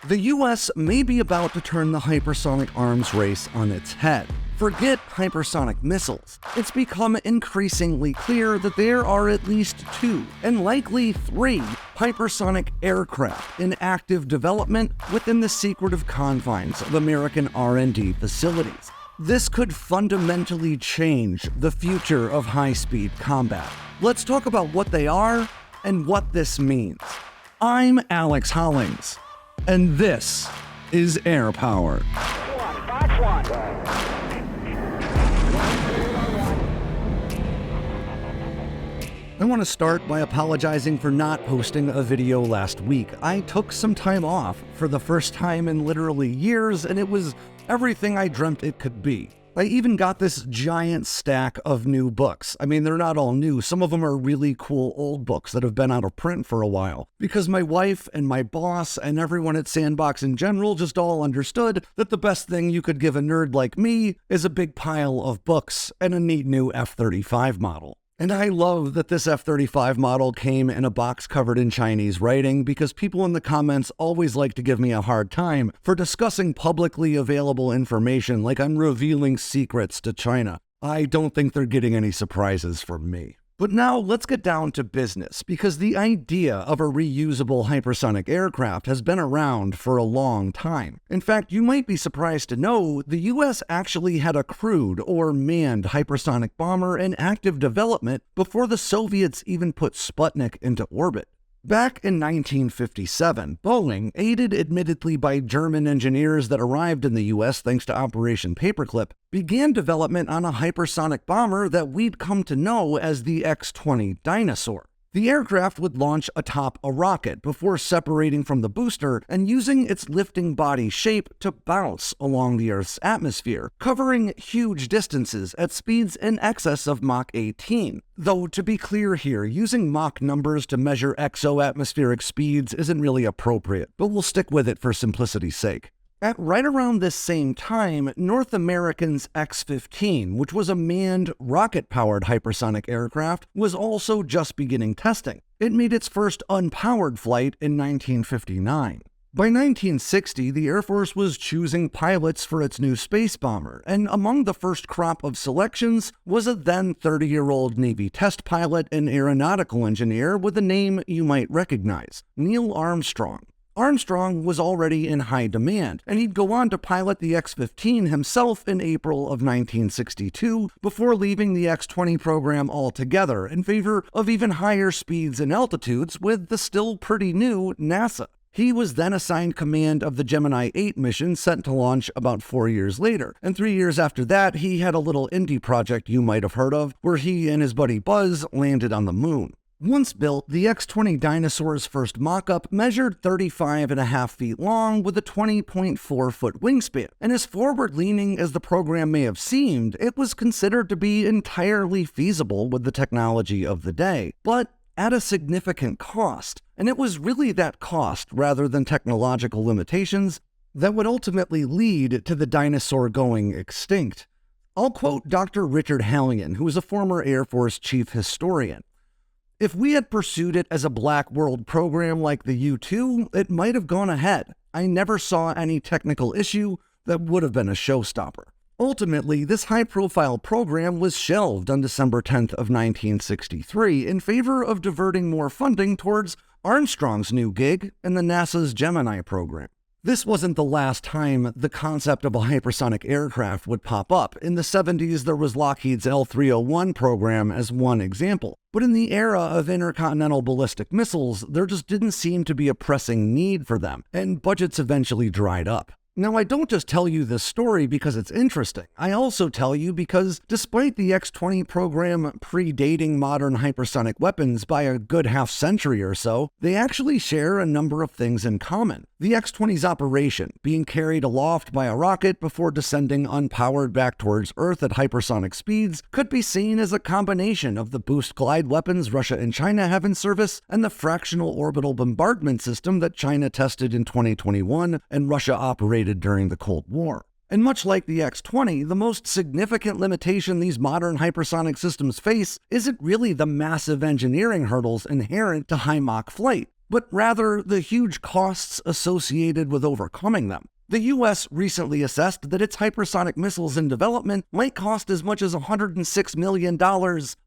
The US may be about to turn the hypersonic arms race on its head. Forget hypersonic missiles. It's become increasingly clear that there are at least 2, and likely 3, hypersonic aircraft in active development within the secretive confines of American R&D facilities. This could fundamentally change the future of high-speed combat. Let's talk about what they are and what this means. I'm Alex Hollings, and this is Air Power. I want to start by apologizing for not posting a video last week. I took some time off for the first time in literally years, and it was everything I dreamt it could be. I even got this giant stack of new books. I mean, they're not all new. Some of them are really cool old books that have been out of print for a while. Because my wife and my boss and everyone at Sandboxx in general just all understood that the best thing you could give a nerd like me is a big pile of books and a neat new F-35 model. And I love that this F-35 model came in a box covered in Chinese writing because people in the comments always like to give me a hard time for discussing publicly available information like I'm revealing secrets to China. I don't think they're getting any surprises from me. But now let's get down to business, because the idea of a reusable hypersonic aircraft has been around for a long time. In fact, you might be surprised to know the US actually had a crewed or manned hypersonic bomber in active development before the Soviets even put Sputnik into orbit. Back in 1957, Boeing, aided admittedly by German engineers that arrived in the US thanks to Operation Paperclip, began development on a hypersonic bomber that we'd come to know as the X-20 Dinosaur. The aircraft would launch atop a rocket before separating from the booster and using its lifting body shape to bounce along the Earth's atmosphere, covering huge distances at speeds in excess of Mach 18. Though, to be clear here, using Mach numbers to measure exo-atmospheric speeds isn't really appropriate, but we'll stick with it for simplicity's sake. At right around this same time, North American's X-15, which was a manned, rocket-powered hypersonic aircraft, was also just beginning testing. It made its first unpowered flight in 1959. By 1960, the Air Force was choosing pilots for its new space bomber, and among the first crop of selections was a then 30-year-old Navy test pilot and aeronautical engineer with a name you might recognize, Neil Armstrong. Armstrong was already in high demand, and he'd go on to pilot the X-15 himself in April of 1962 before leaving the X-20 program altogether in favor of even higher speeds and altitudes with the still pretty new NASA. He was then assigned command of the Gemini 8 mission set to launch about 4 years later, and 3 years after that he had a little indie project you might have heard of where he and his buddy Buzz landed on the moon. Once built, the X-20 Dinosaur's first mock-up measured 35.5 feet long with a 20.4-foot wingspan, and as forward-leaning as the program may have seemed, it was considered to be entirely feasible with the technology of the day, but at a significant cost. And it was really that cost, rather than technological limitations, that would ultimately lead to the dinosaur going extinct. I'll quote Dr. Richard Hallion, who is a former Air Force chief historian. If we had pursued it as a Black World program like the U-2, it might have gone ahead. I never saw any technical issue that would have been a showstopper. Ultimately, this high-profile program was shelved on December 10th of 1963 in favor of diverting more funding towards Armstrong's new gig and the NASA's Gemini program. This wasn't the last time the concept of a hypersonic aircraft would pop up. In the 70s, there was Lockheed's L-301 program as one example. But in the era of intercontinental ballistic missiles, there just didn't seem to be a pressing need for them, and budgets eventually dried up. Now, I don't just tell you this story because it's interesting. I also tell you because despite the X-20 program predating modern hypersonic weapons by a good half-century or so, they actually share a number of things in common. The X-20's operation, being carried aloft by a rocket before descending unpowered back towards Earth at hypersonic speeds, could be seen as a combination of the boost glide weapons Russia and China have in service and the fractional orbital bombardment system that China tested in 2021 and Russia operated during the Cold War. And much like the X-20, the most significant limitation these modern hypersonic systems face isn't really the massive engineering hurdles inherent to high Mach flight. but rather the huge costs associated with overcoming them. The US recently assessed that its hypersonic missiles in development might cost as much as $106 million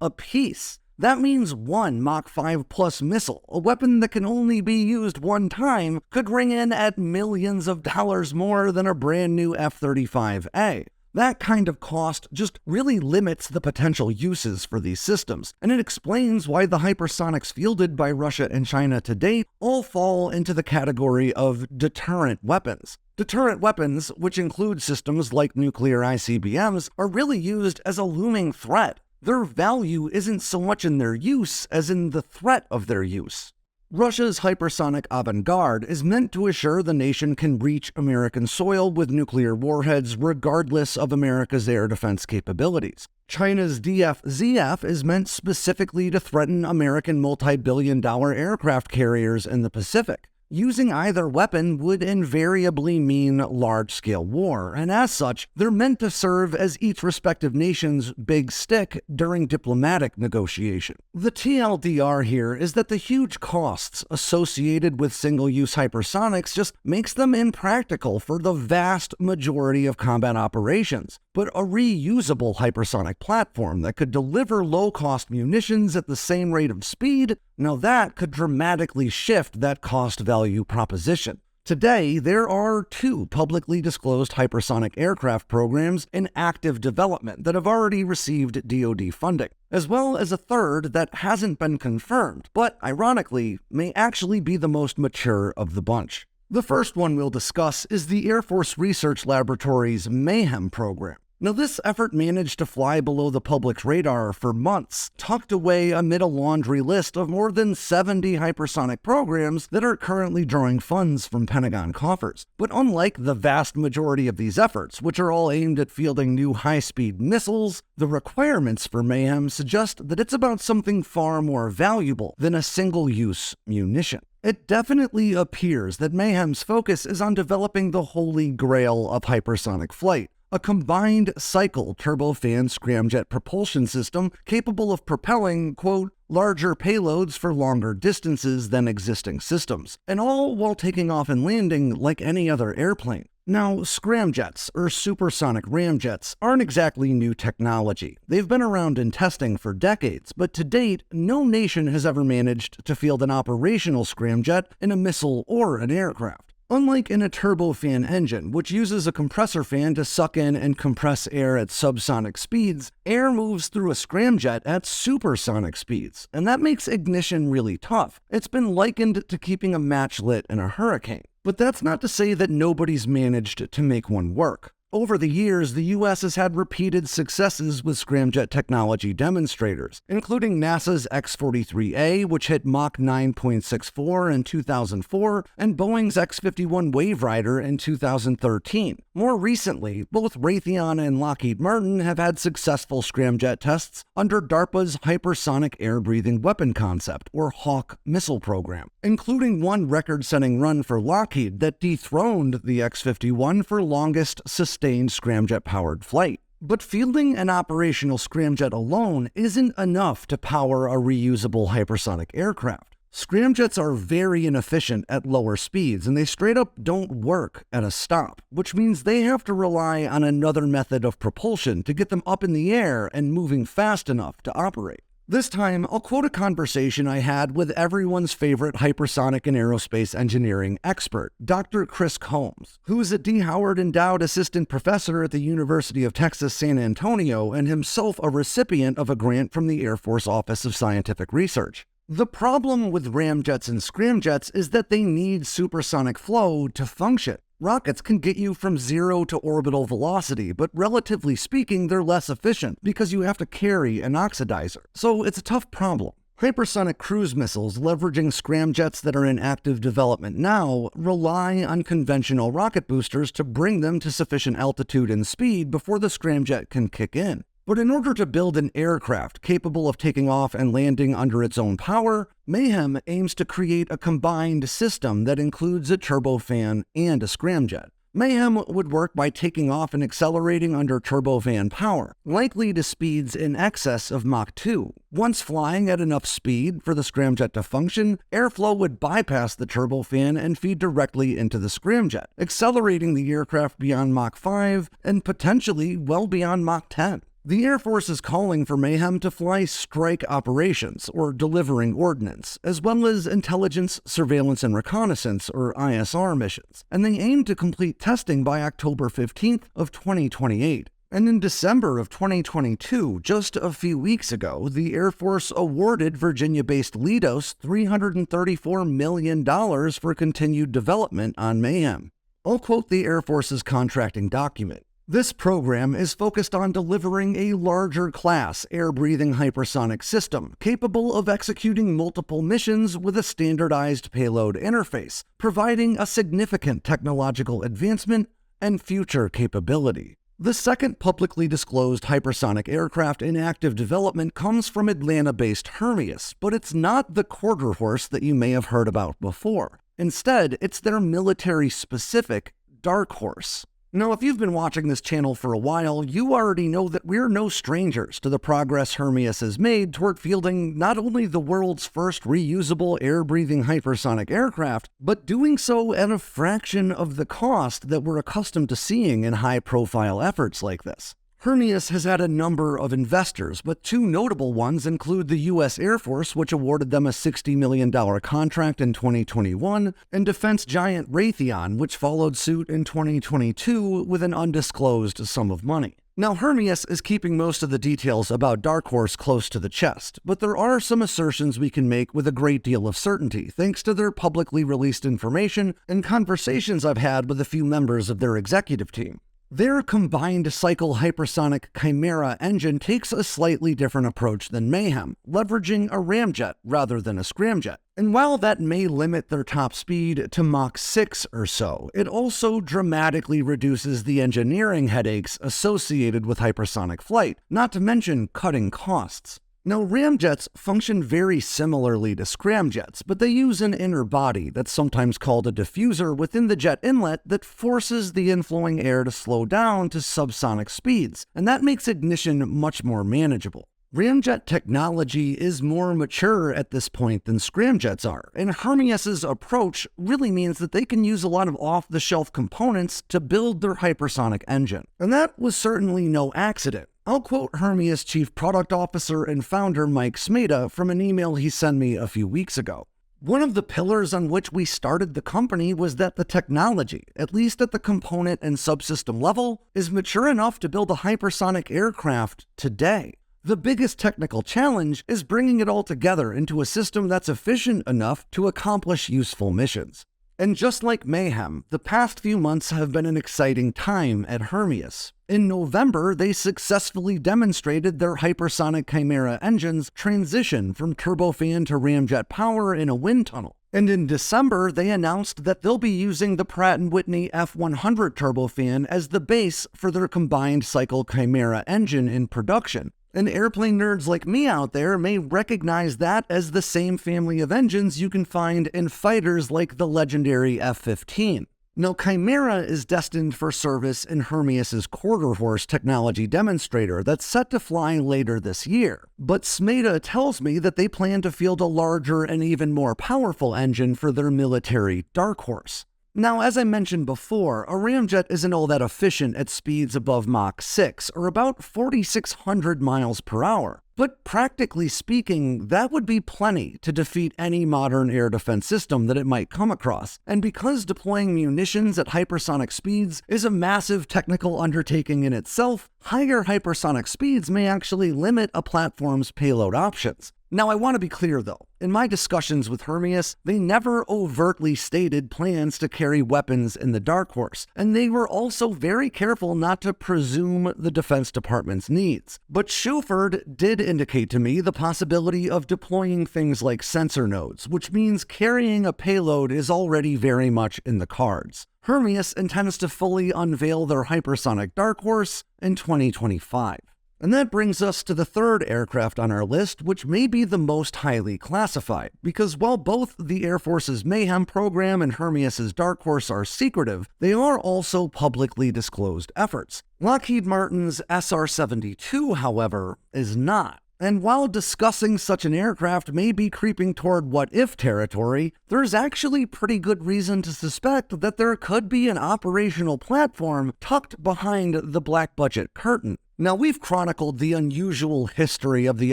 apiece. That means one Mach 5 plus missile, a weapon that can only be used one time, could ring in at millions of dollars more than a brand new F-35A. That kind of cost just really limits the potential uses for these systems, and it explains why the hypersonics fielded by Russia and China to date all fall into the category of deterrent weapons. Deterrent weapons, which include systems like nuclear ICBMs, are really used as a looming threat. Their value isn't so much in their use as in the threat of their use. Russia's hypersonic avant-garde is meant to assure the nation can reach American soil with nuclear warheads regardless of America's air defense capabilities. China's DF-ZF is meant specifically to threaten American multi-billion-dollar aircraft carriers in the Pacific. Using either weapon would invariably mean large-scale war, and as such, they're meant to serve as each respective nation's big stick during diplomatic negotiation. The TLDR here is that the huge costs associated with single-use hypersonics just makes them impractical for the vast majority of combat operations. But a reusable hypersonic platform that could deliver low-cost munitions at the same rate of speed, now that could dramatically shift that cost-value proposition. Today, there are 2 publicly disclosed hypersonic aircraft programs in active development that have already received DoD funding, as well as a third that hasn't been confirmed, but ironically, may actually be the most mature of the bunch. The first one we'll discuss is the Air Force Research Laboratory's Mayhem program. Now, this effort managed to fly below the public's radar for months, tucked away amid a laundry list of more than 70 hypersonic programs that are currently drawing funds from Pentagon coffers. But unlike the vast majority of these efforts, which are all aimed at fielding new high-speed missiles, the requirements for Mayhem suggest that it's about something far more valuable than a single-use munition. It definitely appears that Mayhem's focus is on developing the holy grail of hypersonic flight, a combined cycle turbofan scramjet propulsion system capable of propelling, quote, larger payloads for longer distances than existing systems, and all while taking off and landing like any other airplane. Now, scramjets, or supersonic ramjets, aren't exactly new technology. They've been around in testing for decades, but to date, no nation has ever managed to field an operational scramjet in a missile or an aircraft. Unlike in a turbofan engine, which uses a compressor fan to suck in and compress air at subsonic speeds, air moves through a scramjet at supersonic speeds, and that makes ignition really tough. It's been likened to keeping a match lit in a hurricane. But that's not to say that nobody's managed to make one work. Over the years, the US has had repeated successes with scramjet technology demonstrators, including NASA's X-43A, which hit Mach 9.64 in 2004, and Boeing's X-51 Wave Rider in 2013. More recently, both Raytheon and Lockheed Martin have had successful scramjet tests under DARPA's Hypersonic Air-Breathing Weapon Concept, or HAWK missile program, including one record-setting run for Lockheed that dethroned the X-51 for longest sustained scramjet-powered flight. But fielding an operational scramjet alone isn't enough to power a reusable hypersonic aircraft. Scramjets are very inefficient at lower speeds, and they straight up don't work at a stop, which means they have to rely on another method of propulsion to get them up in the air and moving fast enough to operate. This time, I'll quote a conversation I had with everyone's favorite hypersonic and aerospace engineering expert, Dr. Chris Combs, who is a D. Howard Endowed Assistant Professor at the University of Texas, San Antonio, and himself a recipient of a grant from the Air Force Office of Scientific Research. The problem with ramjets and scramjets is that they need supersonic flow to function. Rockets can get you from 0 to orbital velocity, but relatively speaking, they're less efficient because you have to carry an oxidizer. So it's a tough problem. Hypersonic cruise missiles leveraging scramjets that are in active development now rely on conventional rocket boosters to bring them to sufficient altitude and speed before the scramjet can kick in. But in order to build an aircraft capable of taking off and landing under its own power, Mayhem aims to create a combined system that includes a turbofan and a scramjet. Mayhem would work by taking off and accelerating under turbofan power, likely to speeds in excess of Mach 2. Once flying at enough speed for the scramjet to function, airflow would bypass the turbofan and feed directly into the scramjet, accelerating the aircraft beyond Mach 5 and potentially well beyond Mach 10. The Air Force is calling for Mayhem to fly strike operations, or delivering ordnance, as well as intelligence, surveillance, and reconnaissance, or ISR missions, and they aim to complete testing by October 15th of 2028. And in December of 2022, just a few weeks ago, the Air Force awarded Virginia-based Leidos $334 million for continued development on Mayhem. I'll quote the Air Force's contracting document. This program is focused on delivering a larger class air-breathing hypersonic system capable of executing multiple missions with a standardized payload interface, providing a significant technological advancement and future capability. The second publicly disclosed hypersonic aircraft in active development comes from Atlanta-based Hermeus, but it's not the quarter horse that you may have heard about before. Instead, it's their military-specific Dark Horse. Now, if you've been watching this channel for a while, you already know that we're no strangers to the progress Hermeus has made toward fielding not only the world's first reusable air-breathing hypersonic aircraft, but doing so at a fraction of the cost that we're accustomed to seeing in high-profile efforts like this. Hermeus has had a number of investors, but two notable ones include the U.S. Air Force, which awarded them a $60 million contract in 2021, and defense giant Raytheon, which followed suit in 2022 with an undisclosed sum of money. Now, Hermeus is keeping most of the details about Dark Horse close to the chest, but there are some assertions we can make with a great deal of certainty, thanks to their publicly released information and conversations I've had with a few members of their executive team. Their combined cycle hypersonic Chimera engine takes a slightly different approach than Mayhem, leveraging a ramjet rather than a scramjet. And while that may limit their top speed to Mach 6 or so, it also dramatically reduces the engineering headaches associated with hypersonic flight, not to mention cutting costs. Now, ramjets function very similarly to scramjets, but they use an inner body that's sometimes called a diffuser within the jet inlet that forces the inflowing air to slow down to subsonic speeds, and that makes ignition much more manageable. Ramjet technology is more mature at this point than scramjets are, and Hermeus's approach really means that they can use a lot of off-the-shelf components to build their hypersonic engine. And that was certainly no accident. I'll quote Hermeus Chief Product Officer and founder Mike Smeda from an email he sent me a few weeks ago. One of the pillars on which we started the company was that the technology, at least at the component and subsystem level, is mature enough to build a hypersonic aircraft today. The biggest technical challenge is bringing it all together into a system that's efficient enough to accomplish useful missions. And just like Mayhem, the past few months have been an exciting time at Hermeus. In November, they successfully demonstrated their hypersonic Chimera engines transition from turbofan to ramjet power in a wind tunnel. And in December, they announced that they'll be using the Pratt & Whitney F100 turbofan as the base for their combined cycle Chimera engine in production. And airplane nerds like me out there may recognize that as the same family of engines you can find in fighters like the legendary F-15. Now, Chimera is destined for service in Hermeus's quarter horse technology demonstrator that's set to fly later this year. But Smeda tells me that they plan to field a larger and even more powerful engine for their military Dark Horse. Now, as I mentioned before, a ramjet isn't all that efficient at speeds above Mach 6, or about 4,600 miles per hour. But practically speaking, that would be plenty to defeat any modern air defense system that it might come across. And because deploying munitions at hypersonic speeds is a massive technical undertaking in itself, higher hypersonic speeds may actually limit a platform's payload options. Now, I want to be clear though, in my discussions with Hermeus, they never overtly stated plans to carry weapons in the Dark Horse, and they were also very careful not to presume the Defense Department's needs. But Shuford did indicate to me the possibility of deploying things like sensor nodes, which means carrying a payload is already very much in the cards. Hermeus intends to fully unveil their hypersonic Dark Horse in 2025. And that brings us to the third aircraft on our list, which may be the most highly classified, because while both the Air Force's Mayhem program and Hermeus's Dark Horse are secretive, they are also publicly disclosed efforts. Lockheed Martin's SR-72, however, is not. And while discussing such an aircraft may be creeping toward what-if territory, there's actually pretty good reason to suspect that there could be an operational platform tucked behind the black budget curtain. Now, we've chronicled the unusual history of the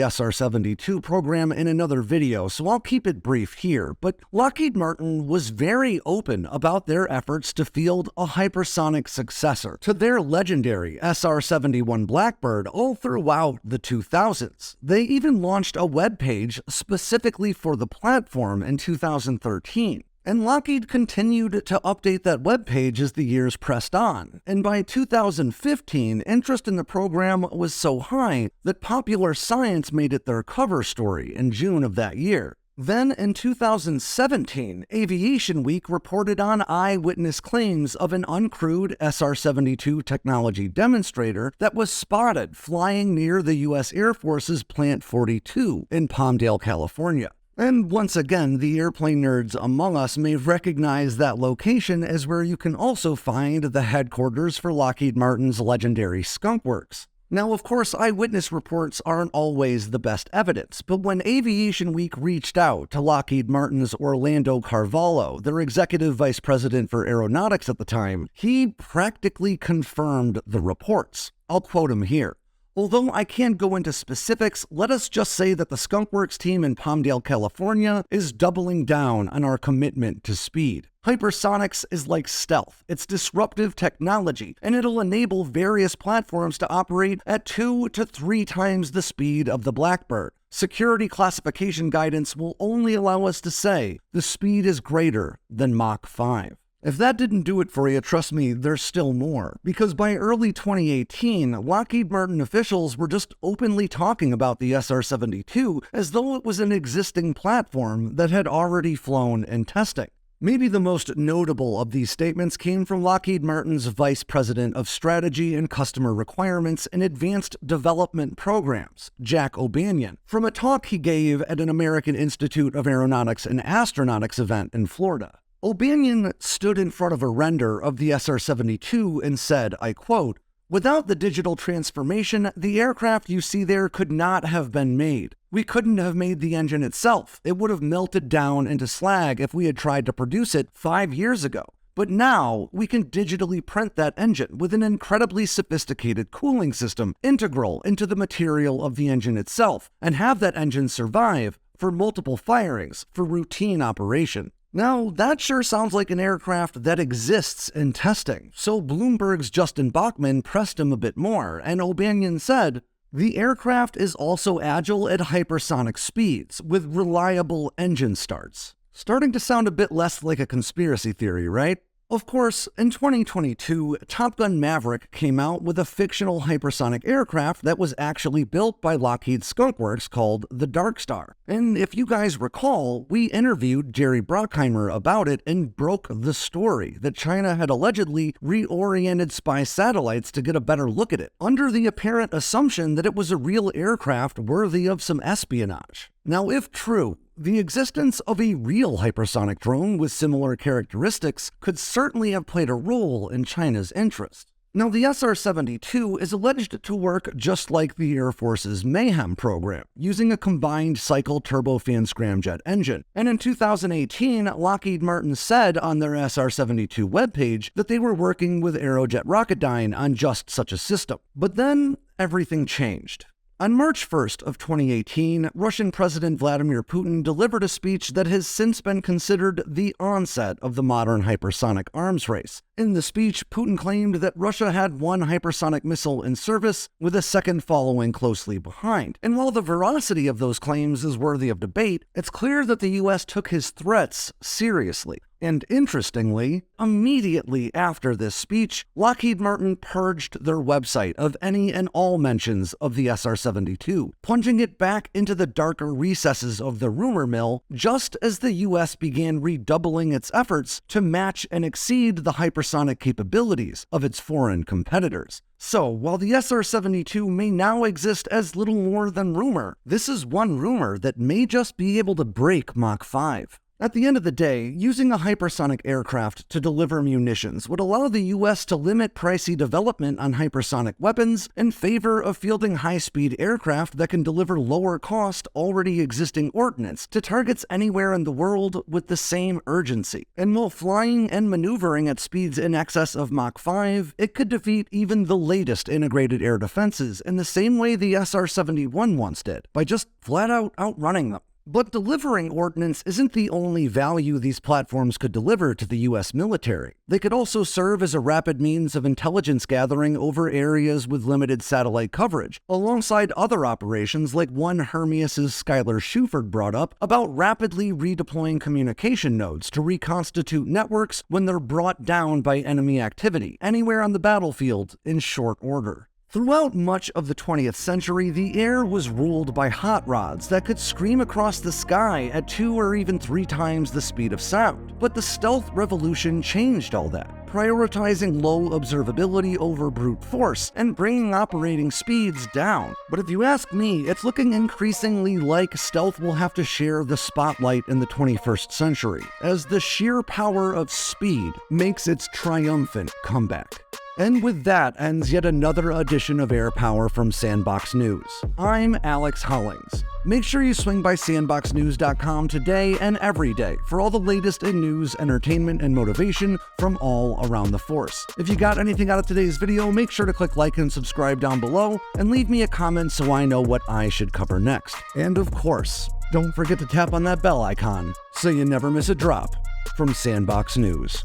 SR-72 program in another video, so I'll keep it brief here, but Lockheed Martin was very open about their efforts to field a hypersonic successor to their legendary SR-71 Blackbird all throughout the 2000s. They even launched a web page specifically for the platform in 2013. And Lockheed continued to update that webpage as the years pressed on, and by 2015, interest in the program was so high that Popular Science made it their cover story in June of that year. Then, in 2017, Aviation Week reported on eyewitness claims of an uncrewed SR-72 technology demonstrator that was spotted flying near the U.S. Air Force's Plant 42 in Palmdale, California. And once again, the airplane nerds among us may recognize that location as where you can also find the headquarters for Lockheed Martin's legendary Skunk Works. Now, of course, eyewitness reports aren't always the best evidence, but when Aviation Week reached out to Lockheed Martin's Orlando Carvalho, their executive vice president for aeronautics at the time, he practically confirmed the reports. I'll quote him here. Although I can't go into specifics, let us just say that the Skunk Works team in Palmdale, California is doubling down on our commitment to speed. Hypersonics is like stealth. It's disruptive technology, and it'll enable various platforms to operate at 2 to 3 times the speed of the Blackbird. Security classification guidance will only allow us to say the speed is greater than Mach 5. If that didn't do it for you, trust me, there's still more. Because by early 2018, Lockheed Martin officials were just openly talking about the SR-72 as though it was an existing platform that had already flown and testing. Maybe the most notable of these statements came from Lockheed Martin's Vice President of Strategy and Customer Requirements and Advanced Development Programs, Jack O'Banion, from a talk he gave at an American Institute of Aeronautics and Astronautics event in Florida. O'Banion stood in front of a render of the SR-72 and said, I quote, "Without the digital transformation, the aircraft you see there could not have been made. We couldn't have made the engine itself. It would have melted down into slag if we had tried to produce it 5 years ago. But now, we can digitally print that engine with an incredibly sophisticated cooling system integral into the material of the engine itself, and have that engine survive for multiple firings for routine operation." Now, that sure sounds like an aircraft that exists in testing, so Bloomberg's Justin Bachman pressed him a bit more, and O'Banion said, "The aircraft is also agile at hypersonic speeds, with reliable engine starts." Starting to sound a bit less like a conspiracy theory, right? Of course, in 2022, Top Gun Maverick came out with a fictional hypersonic aircraft that was actually built by Lockheed Skunk Works called the Dark Star. And if you guys recall, we interviewed Jerry Bruckheimer about it and broke the story that China had allegedly reoriented spy satellites to get a better look at it, under the apparent assumption that it was a real aircraft worthy of some espionage. Now, if true, the existence of a real hypersonic drone with similar characteristics could certainly have played a role in China's interest. Now, the SR-72 is alleged to work just like the Air Force's Mayhem program, using a combined cycle turbofan scramjet engine. And in 2018, Lockheed Martin said on their SR-72 webpage that they were working with Aerojet Rocketdyne on just such a system. But then, everything changed. On March 1st of 2018, Russian President Vladimir Putin delivered a speech that has since been considered the onset of the modern hypersonic arms race. In the speech, Putin claimed that Russia had one hypersonic missile in service, with a second following closely behind. And while the veracity of those claims is worthy of debate, it's clear that the US took his threats seriously. And interestingly, immediately after this speech, Lockheed Martin purged their website of any and all mentions of the SR-72, plunging it back into the darker recesses of the rumor mill, just as the US began redoubling its efforts to match and exceed the hypersonic hypersonic capabilities of its foreign competitors. So, while the SR-72 may now exist as little more than rumor, this is one rumor that may just be able to break Mach 5. At the end of the day, using a hypersonic aircraft to deliver munitions would allow the US to limit pricey development on hypersonic weapons in favor of fielding high-speed aircraft that can deliver lower-cost, already existing ordnance to targets anywhere in the world with the same urgency. And while flying and maneuvering at speeds in excess of Mach 5, it could defeat even the latest integrated air defenses in the same way the SR-71 once did, by just flat-out outrunning them. But delivering ordnance isn't the only value these platforms could deliver to the US military. They could also serve as a rapid means of intelligence gathering over areas with limited satellite coverage, alongside other operations like one Hermeus' Skylar Shuford brought up about rapidly redeploying communication nodes to reconstitute networks when they're brought down by enemy activity, anywhere on the battlefield in short order. Throughout much of the 20th century, the air was ruled by hot rods that could scream across the sky at 2 or even 3 times the speed of sound. But the stealth revolution changed all that, prioritizing low observability over brute force and bringing operating speeds down. But if you ask me, it's looking increasingly like stealth will have to share the spotlight in the 21st century, as the sheer power of speed makes its triumphant comeback. And with that ends yet another edition of Air Power from Sandboxx News. I'm Alex Hollings. Make sure you swing by sandboxnews.com today and every day for all the latest in news, entertainment, and motivation from all around the force. If you got anything out of today's video, make sure to click like and subscribe down below, and leave me a comment so I know what I should cover next. And of course, don't forget to tap on that bell icon so you never miss a drop from Sandboxx News.